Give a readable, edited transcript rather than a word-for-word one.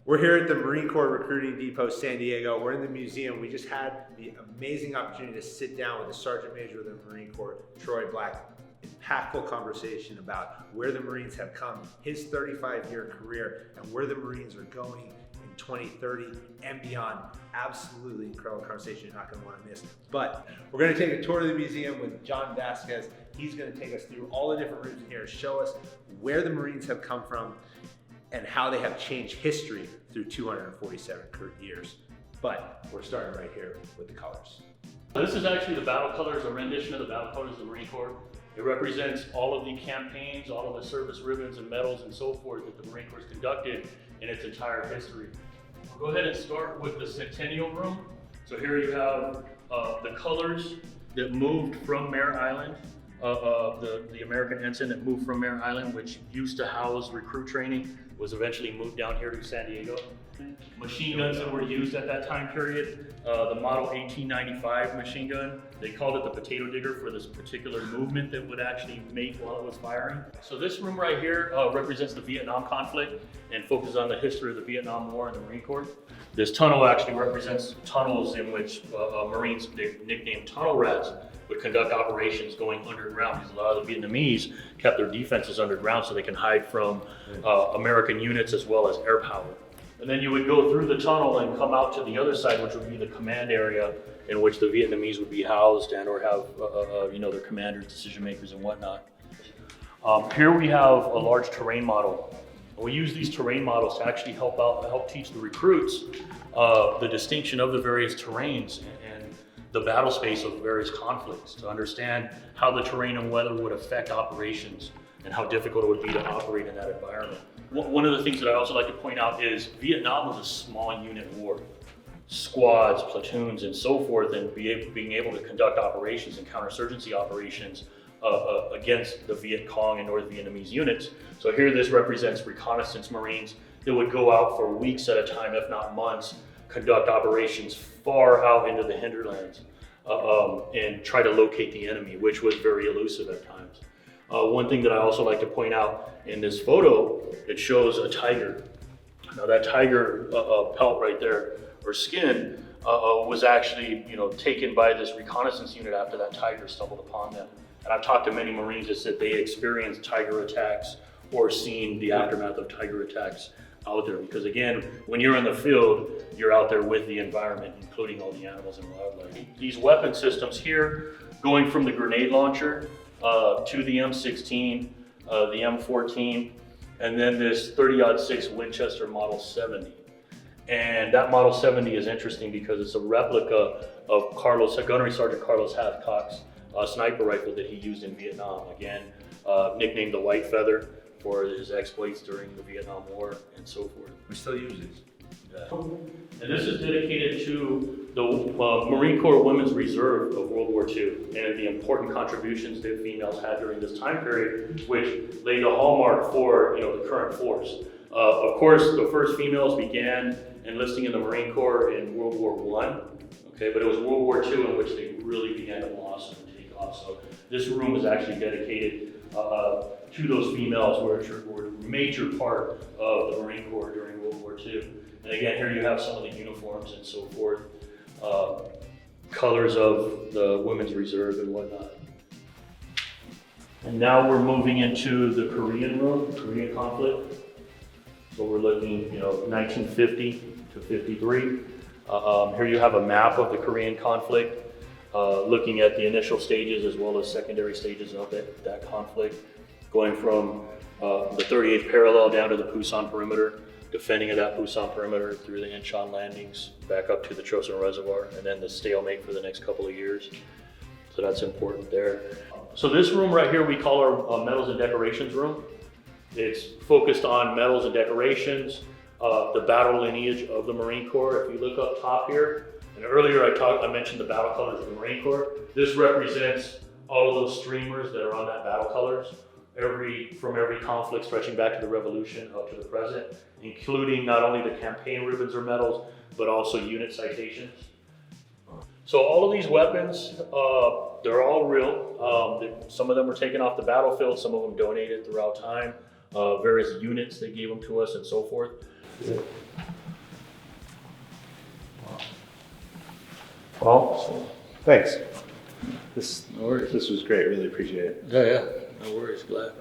We're here at the Marine Corps Recruiting Depot, San Diego. We're in the museum. We just had the amazing opportunity to sit down with the Sergeant Major of the Marine Corps, Troy Black. Impactful conversation about where the Marines have come, his 35-year career, and where the Marines are going in 2030 and beyond. Absolutely incredible conversation you're not going to want to miss. But we're going to take a tour of the museum with John Vasquez. He's going to take us through all the different rooms in here, show us where the Marines have come from and how they have changed history through 247 years. But we're starting right here with the colors. This is actually the battle colors, a rendition of the battle colors of the Marine Corps. It represents all of the campaigns, all of the service ribbons and medals and so forth that the Marine Corps has conducted in its entire history. We'll go ahead and start with the Centennial Room. So here you have the colors that moved from Mare Island, the American ensign that moved from Mare Island, which used to house recruit training, was eventually moved down here to San Diego. Machine guns that were used at that time period, the model 1895 machine gun, they called it the potato digger for this particular movement that would actually make while it was firing. So this room right here represents the Vietnam conflict and focuses on the history of the Vietnam War and the Marine Corps. This tunnel actually represents tunnels in which Marines, they nicknamed tunnel rats, would conduct operations going underground, because a lot of the Vietnamese kept their defenses underground so they can hide from American units as well as air power. And then you would go through the tunnel and come out to the other side, which would be the command area in which the Vietnamese would be housed and or have their commanders, decision makers and whatnot. Here we have a large terrain model. We use these terrain models to actually help teach the recruits the distinction of the various terrains and the battle space of various conflicts, to understand how the terrain and weather would affect operations and how difficult it would be to operate in that environment. One of the things that I also like to point out is Vietnam was a small unit war. Squads, platoons, and so forth, and being able to conduct operations and counterinsurgency operations against the Viet Cong and North Vietnamese units. So here this represents reconnaissance Marines that would go out for weeks at a time, if not months, conduct operations far out into the hinterlands and try to locate the enemy, which was very elusive at times. One thing that I also like to point out in this photo, it shows a tiger. Now that tiger pelt right there, or skin, was actually taken by this reconnaissance unit after that tiger stumbled upon them. And I've talked to many Marines that said they experienced tiger attacks or seen the aftermath of tiger attacks out there. Because again, when you're in the field, you're out there with the environment, including all the animals and wildlife. These weapon systems here, going from the grenade launcher to the M16, the M14, and then this 30-06 Winchester Model 70. And that Model 70 is interesting because it's a replica of Gunnery Sergeant Carlos Hathcock's sniper rifle that he used in Vietnam. Again, nicknamed the White Feather for his exploits during the Vietnam War and so forth. We still use these. And this is dedicated to the Marine Corps Women's Reserve of World War II and the important contributions that females had during this time period, which laid a hallmark for the current force. Of course, the first females began enlisting in the Marine Corps in World War I, okay, but it was World War II in which they really began to blossom and take off. So this room is actually dedicated to those females, which were a major part of the Marine Corps during World War II. And again, here you have some of the uniforms and so forth, colors of the Women's Reserve and whatnot. And now we're moving into the Korean room, Korean conflict. So we're looking, 1950 to 53. Here you have a map of the Korean conflict, looking at the initial stages as well as secondary stages of that conflict, going from the 38th parallel down to the Pusan perimeter, defending of that Pusan perimeter through the Incheon landings, back up to the Chosin Reservoir, and then the stalemate for the next couple of years. So that's important there. So this room right here we call our medals and decorations room. It's focused on medals and decorations, the battle lineage of the Marine Corps. If you look up top here, and earlier I mentioned the battle colors of the Marine Corps. This represents all of those streamers that are on that battle colors, from every conflict stretching back to the Revolution up to the present, including not only the campaign ribbons or medals, but also unit citations. So all of these weapons, they're all real. Some of them were taken off the battlefield, some of them donated throughout time, various units they gave them to us and so forth. Well, thanks. No worries. This was great. Really appreciate it. Yeah, no worries, glad.